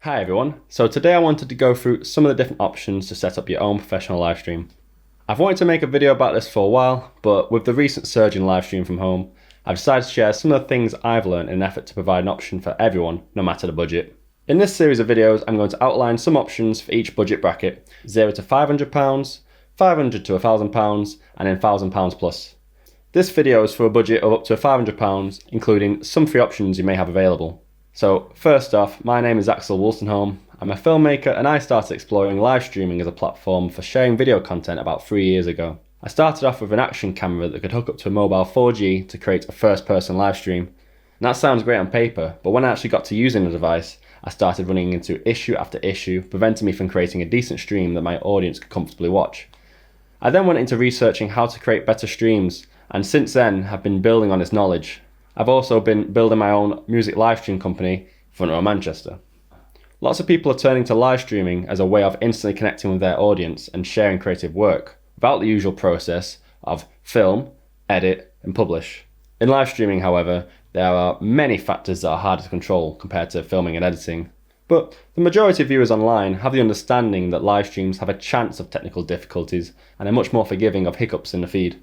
Hi everyone, so today I wanted to go through some of the different options to set up your own professional live stream. I've wanted to make a video about this for a while, but with the recent surge in live stream from home, I've decided to share some of the things I've learned in an effort to provide an option for everyone, no matter the budget. In this series of videos, I'm going to outline some options for each budget bracket, £0 to £500, £500 to £1,000, and then £1,000 plus. This video is for a budget of up to £500, including some free options you may have available. So first off, my name is Axel Wolstenholme. I'm a filmmaker and I started exploring live streaming as a platform for sharing video content about 3 years ago. I started off with an action camera that could hook up to a mobile 4G to create a first-person live stream. And that sounds great on paper, but when I actually got to using the device, I started running into issue after issue, preventing me from creating a decent stream that my audience could comfortably watch. I then went into researching how to create better streams, and since then have been building on this knowledge. I've also been building my own music live stream company, Front Row Manchester. Lots of people are turning to live streaming as a way of instantly connecting with their audience and sharing creative work, without the usual process of film, edit, and publish. In live streaming, however, there are many factors that are harder to control compared to filming and editing. But the majority of viewers online have the understanding that live streams have a chance of technical difficulties and are much more forgiving of hiccups in the feed.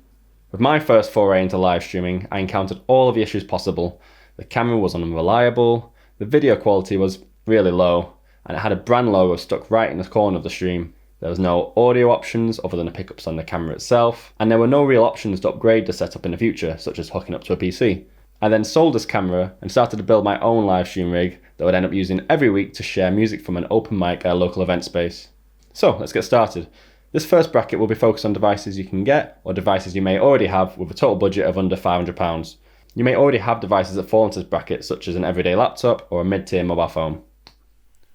With my first foray into live streaming, I encountered all of the issues possible. The camera was unreliable, the video quality was really low, and it had a brand logo stuck right in the corner of the stream. There was no audio options other than the pickups on the camera itself, and there were no real options to upgrade the setup in the future, such as hooking up to a PC. I then sold this camera and started to build my own live stream rig that I would end up using every week to share music from an open mic at a local event space. So let's get started. This first bracket will be focused on devices you can get or devices you may already have with a total budget of under £500. You may already have devices that fall into this bracket, such as an everyday laptop or a mid-tier mobile phone.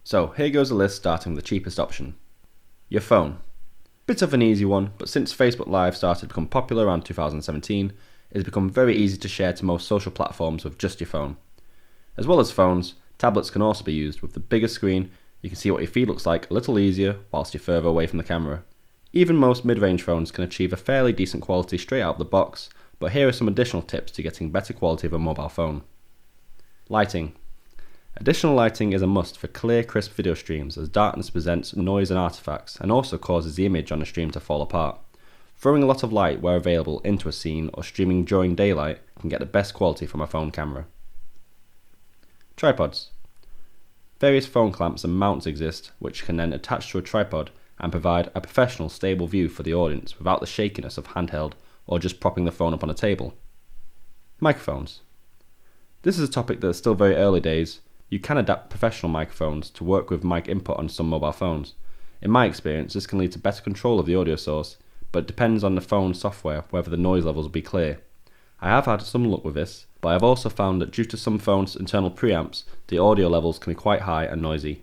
So here goes the list, starting with the cheapest option. Your phone. Bit of an easy one, but since Facebook Live started to become popular around 2017, it has become very easy to share to most social platforms with just your phone. As well as phones, tablets can also be used. With the bigger screen, you can see what your feed looks like a little easier whilst you're further away from the camera. Even most mid-range phones can achieve a fairly decent quality straight out of the box, but here are some additional tips to getting better quality of a mobile phone. Lighting. Additional lighting is a must for clear, crisp video streams, as darkness presents noise and artifacts and also causes the image on the stream to fall apart. Throwing a lot of light where available into a scene or streaming during daylight can get the best quality from a phone camera. Tripods. Various phone clamps and mounts exist which can then attach to a tripod and provide a professional, stable view for the audience without the shakiness of handheld or just propping the phone up on a table. Microphones. This is a topic that is still very early days. You can adapt professional microphones to work with mic input on some mobile phones. In my experience, this can lead to better control of the audio source, but it depends on the phone software whether the noise levels will be clear. I have had some luck with this, but I have also found that due to some phones' internal preamps, the audio levels can be quite high and noisy.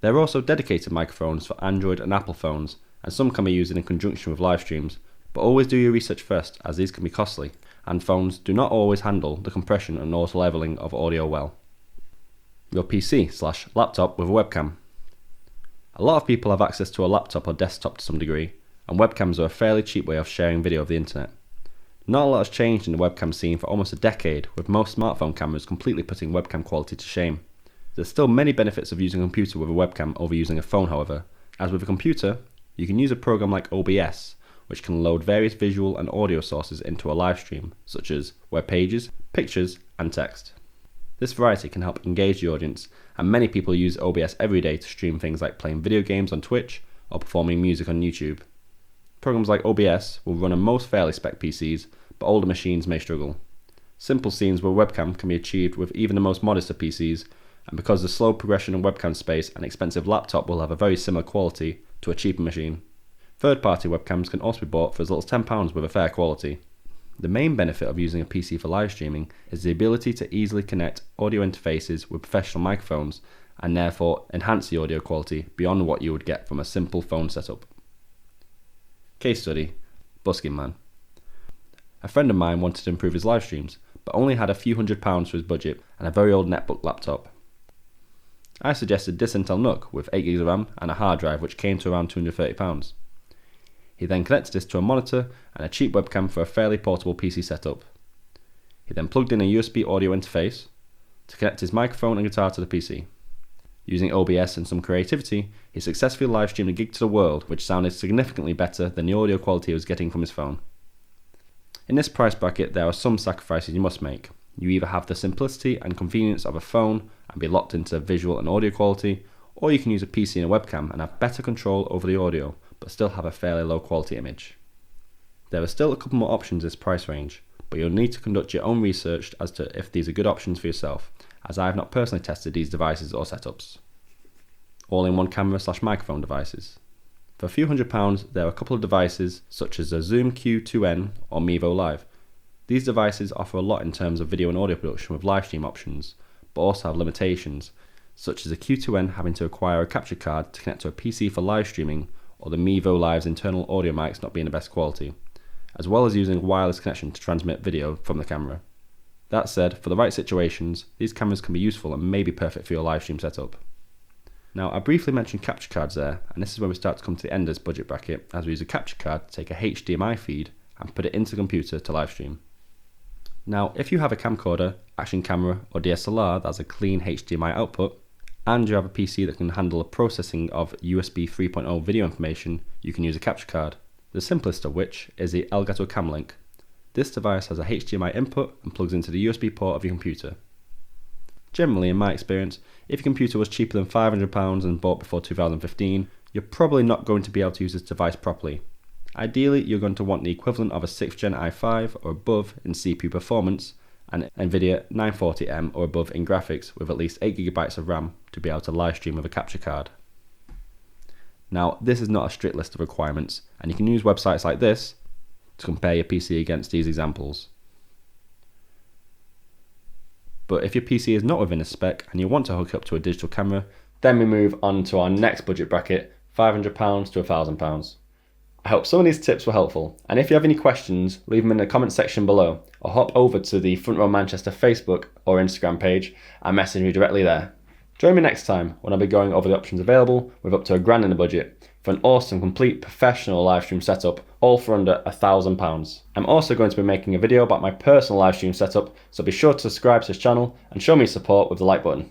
There are also dedicated microphones for Android and Apple phones, and some can be used in conjunction with live streams, but always do your research first, as these can be costly, and phones do not always handle the compression and auto leveling of audio well. Your PC/laptop with a webcam. A lot of people have access to a laptop or desktop to some degree, and webcams are a fairly cheap way of sharing video of the internet. Not a lot has changed in the webcam scene for almost a decade, with most smartphone cameras completely putting webcam quality to shame. There's still many benefits of using a computer with a webcam over using a phone, however, as with a computer, you can use a program like OBS, which can load various visual and audio sources into a live stream, such as web pages, pictures, and text. This variety can help engage the audience, and many people use OBS every day to stream things like playing video games on Twitch or performing music on YouTube. Programs like OBS will run on most fairly spec PCs, but older machines may struggle. Simple scenes with webcam can be achieved with even the most modest of PCs, and because the slow progression of webcam space, an expensive laptop will have a very similar quality to a cheaper machine. Third-party webcams can also be bought for as little as £10 with a fair quality. The main benefit of using a PC for live streaming is the ability to easily connect audio interfaces with professional microphones and therefore enhance the audio quality beyond what you would get from a simple phone setup. Case study: Busking Man. A friend of mine wanted to improve his live streams, but only had a few £100s for his budget and a very old netbook laptop. I suggested this Intel NUC with 8GB of RAM and a hard drive which came to around £230. He then connected this to a monitor and a cheap webcam for a fairly portable PC setup. He then plugged in a USB audio interface to connect his microphone and guitar to the PC. Using OBS and some creativity, he successfully live streamed a gig to the world which sounded significantly better than the audio quality he was getting from his phone. In this price bracket, there are some sacrifices you must make. You either have the simplicity and convenience of a phone and be locked into visual and audio quality, or you can use a PC and a webcam and have better control over the audio, but still have a fairly low quality image. There are still a couple more options in this price range, but you'll need to conduct your own research as to if these are good options for yourself, as I have not personally tested these devices or setups. All-in-one camera/microphone devices. For a few £100, there are a couple of devices such as the Zoom Q2N or Mevo Live. These devices offer a lot in terms of video and audio production with live stream options, but also have limitations, such as the Q2N having to acquire a capture card to connect to a PC for live streaming, or the Mevo Live's internal audio mics not being the best quality, as well as using a wireless connection to transmit video from the camera. That said, for the right situations, these cameras can be useful and may be perfect for your live stream setup. Now, I briefly mentioned capture cards there, and this is where we start to come to the end of this budget bracket, as we use a capture card to take a HDMI feed and put it into the computer to live stream. Now, if you have a camcorder, action camera, or DSLR that has a clean HDMI output, and you have a PC that can handle the processing of USB 3.0 video information, you can use a capture card, the simplest of which is the Elgato Camlink. This device has a HDMI input and plugs into the USB port of your computer. Generally, in my experience, if your computer was cheaper than £500 and bought before 2015, you're probably not going to be able to use this device properly. Ideally, you're going to want the equivalent of a 6th Gen i5 or above in CPU performance and NVIDIA 940M or above in graphics with at least 8GB of RAM to be able to live stream with a capture card. Now, this is not a strict list of requirements, and you can use websites like this to compare your PC against these examples. But if your PC is not within a spec and you want to hook up to a digital camera, then we move on to our next budget bracket, £500 to £1,000. I hope some of these tips were helpful, and if you have any questions, leave them in the comment section below, or hop over to the Front Row Manchester Facebook or Instagram page and message me directly there. Join me next time when I'll be going over the options available with up to £1,000 in the budget for an awesome, complete, professional live stream setup, all for under £1,000. I'm also going to be making a video about my personal live stream setup, so be sure to subscribe to this channel and show me support with the like button.